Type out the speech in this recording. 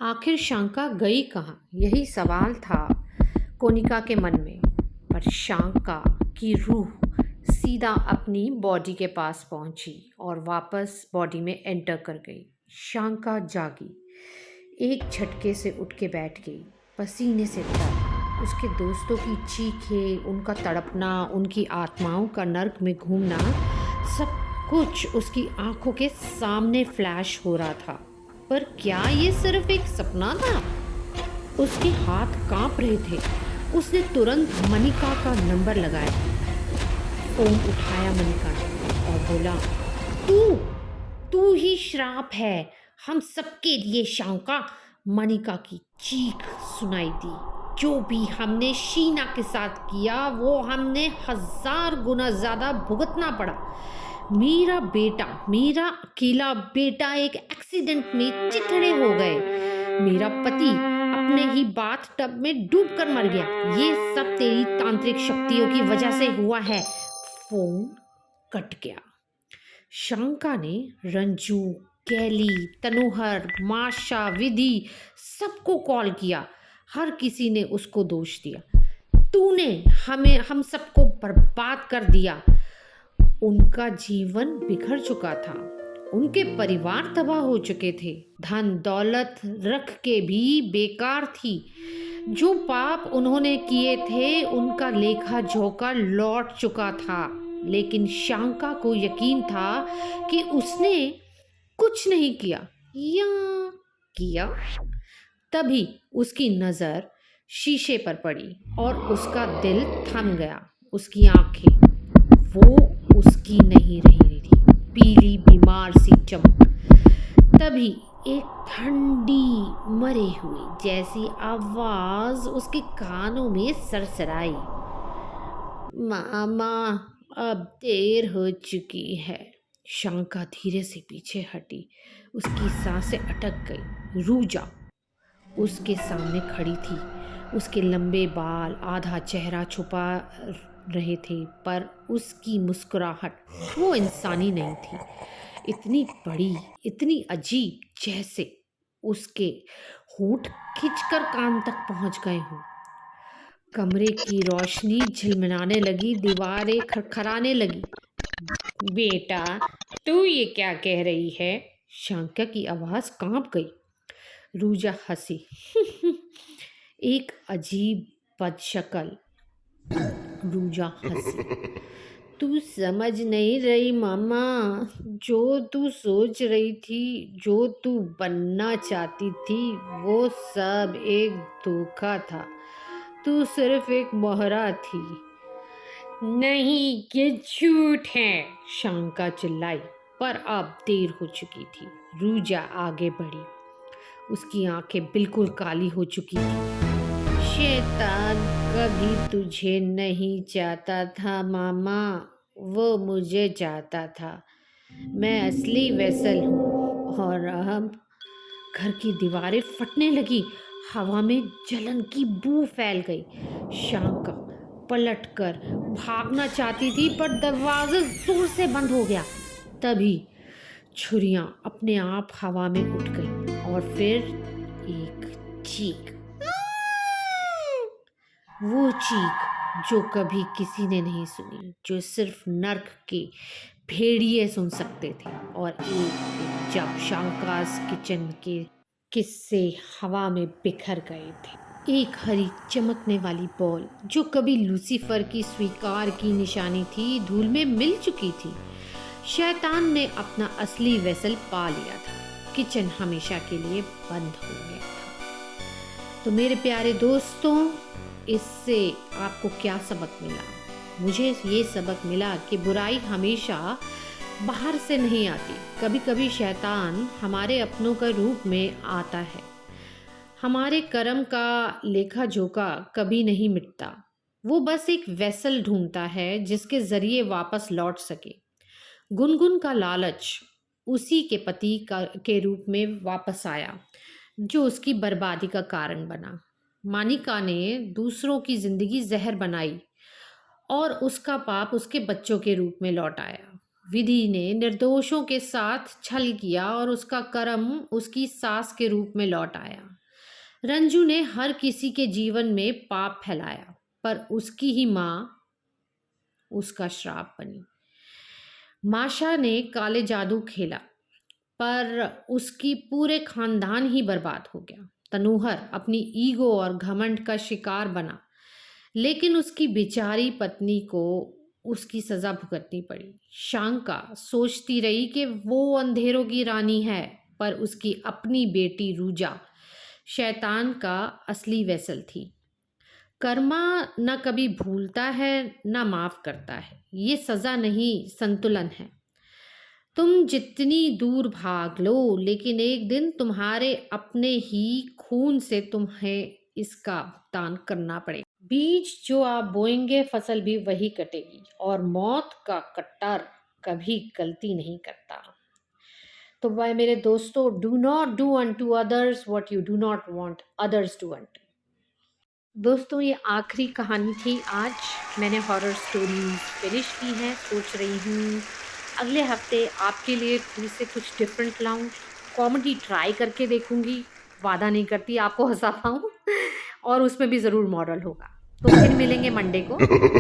आखिर शंका गई कहाँ, यही सवाल था कोनिका के मन में। पर शंका की रूह सीधा अपनी बॉडी के पास पहुंची और वापस बॉडी में एंटर कर गई। शंका जागी, एक झटके से उठ के बैठ गई, पसीने से तर। उसके दोस्तों की चीखें, उनका तड़पना, उनकी आत्माओं का नर्क में घूमना, सब कुछ उसकी आंखों के सामने फ्लैश हो रहा था। पर क्या ये सिर्फ एक सपना था? उसके हाथ कांप रहे थे। उसने तुरंत मनिका का नंबर लगाया, फोन उठाया मनिका ने और बोला, तू तू ही श्राप है हम सबके लिए शंका। मनिका की चीख सुनाई दी। जो भी हमने शीना के साथ किया वो हमने 1000 गुना ज्यादा भुगतना पड़ा। मेरा बेटा, मेरा अकेला बेटा एक एक्सीडेंट में चिथड़े हो गए। मेरा पति अपने ही बाथ टब में डूब कर मर गया। ये सब तेरी तांत्रिक शक्तियों की वजह से हुआ है। फोन कट गया। शंका ने रंजू, कैली, तनोहर, माशा, विधि सबको कॉल किया। हर किसी ने उसको दोष दिया। तूने हम सबको बर्बाद कर दिया। उनका जीवन बिखर चुका था, उनके परिवार तबाह हो चुके थे, धन दौलत रख के भी बेकार थी। जो पाप उन्होंने किए थे उनका लेखा जोखा लौट चुका था। लेकिन शंका को यकीन था कि उसने कुछ नहीं किया, या किया। तभी उसकी नजर शीशे पर पड़ी और उसका दिल थम गया। उसकी आंखें वो उसकी नहीं रही थी, पीली बीमार सी चमक। तभी एक ठंडी मरे हुए जैसी आवाज उसके कानों में सरसराई, मामा अब देर हो चुकी है। शंका धीरे से पीछे हटी। उसकी सांसें अटक गई। रूजा उसके सामने खड़ी थी। उसके लंबे बाल आधा चेहरा छुपा रहे थे, पर उसकी मुस्कुराहट वो इंसानी नहीं थी। इतनी बड़ी, इतनी अजीब, जैसे उसके होंठ खिंचकर कान तक पहुंच गए हों। कमरे की रोशनी झिलमिलाने लगी, दीवारें खड़खड़ाने लगी। बेटा, तू ये क्या कह रही है? शंका की आवाज कांप गई। रूजा हंसी। एक अजीब बदशक्ल रूजा हंसी। तू समझ नहीं रही मामा। जो तू सोच रही थी, जो तू बनना चाहती थी, वो सब एक धोखा था। तू सिर्फ एक मोहरा थी। नहीं, ये झूठ है, शंका चिल्लाई। पर अब देर हो चुकी थी। रूजा आगे बढ़ी। उसकी आंखें बिल्कुल काली हो चुकी थी। शैतान कभी तुझे नहीं चाहता था मामा, वो मुझे चाहता था। मैं असली वेसल हूँ। और अब घर की दीवारें फटने लगी। हवा में जलन की बू फैल गई। शंका पलटकर भागना चाहती थी, पर दरवाजा जोर से बंद हो गया। तभी छुरियां अपने आप हवा में उठ गई और फिर एक चीख, वो चीख जो कभी किसी ने नहीं सुनी, जो सिर्फ नर्क के भेड़िए सुन सकते थे। और एक दिन जब शंकास किचन के किस्से हवा में बिखर गए थे, एक हरी चमकने वाली बॉल जो कभी लूसीफर की स्वीकार की निशानी थी, धूल में मिल चुकी थी। शैतान ने अपना असली वेसल पा लिया था। किचन हमेशा के लिए बंद हो गया था। तो मेरे प्यारे दोस्तों, इससे आपको क्या सबक मिला? मुझे ये सबक मिला कि बुराई हमेशा बाहर से नहीं आती। कभी कभी शैतान हमारे अपनों का रूप में आता है। हमारे कर्म का लेखा जोखा कभी नहीं मिटता। वो बस एक वेसल ढूंढता है जिसके जरिए वापस लौट सके। गुनगुन का लालच उसी के पति के रूप में वापस आया, जो उसकी बर्बादी का कारण बना। मानिका ने दूसरों की जिंदगी जहर बनाई और उसका पाप उसके बच्चों के रूप में लौट आया। विधि ने निर्दोषों के साथ छल किया और उसका कर्म उसकी सास के रूप में लौट आया। रंजू ने हर किसी के जीवन में पाप फैलाया, पर उसकी ही माँ उसका श्राप बनी। माशा ने काले जादू खेला, पर उसकी पूरे खानदान ही बर्बाद हो गया। तनूहर अपनी ईगो और घमंड का शिकार बना, लेकिन उसकी बेचारी पत्नी को उसकी सजा भुगतनी पड़ी। शांका सोचती रही कि वो अंधेरों की रानी है, पर उसकी अपनी बेटी रूजा शैतान का असली वेसल थी। कर्मा न कभी भूलता है न माफ करता है। ये सजा नहीं, संतुलन है। तुम जितनी दूर भाग लो, लेकिन एक दिन तुम्हारे अपने ही खून से तुम्हें इसका भुगतान करना पड़ेगा। बीज जो आप बोएंगे, फसल भी वही कटेगी, और मौत का कट्टर कभी गलती नहीं करता। तो भाई मेरे दोस्तों, do not do unto others what you do not want others to unto. दोस्तों, ये आखिरी कहानी थी आज। मैंने हॉरर स्टोरीज फिनिश की हैं। सोच रही हूँ अगले हफ्ते आपके लिए फिर से कुछ डिफरेंट लाऊं। कॉमेडी ट्राई करके देखूंगी, वादा नहीं करती आपको हंसा पाऊँ और उसमें भी ज़रूर मॉरल होगा। तो फिर मिलेंगे मंडे को।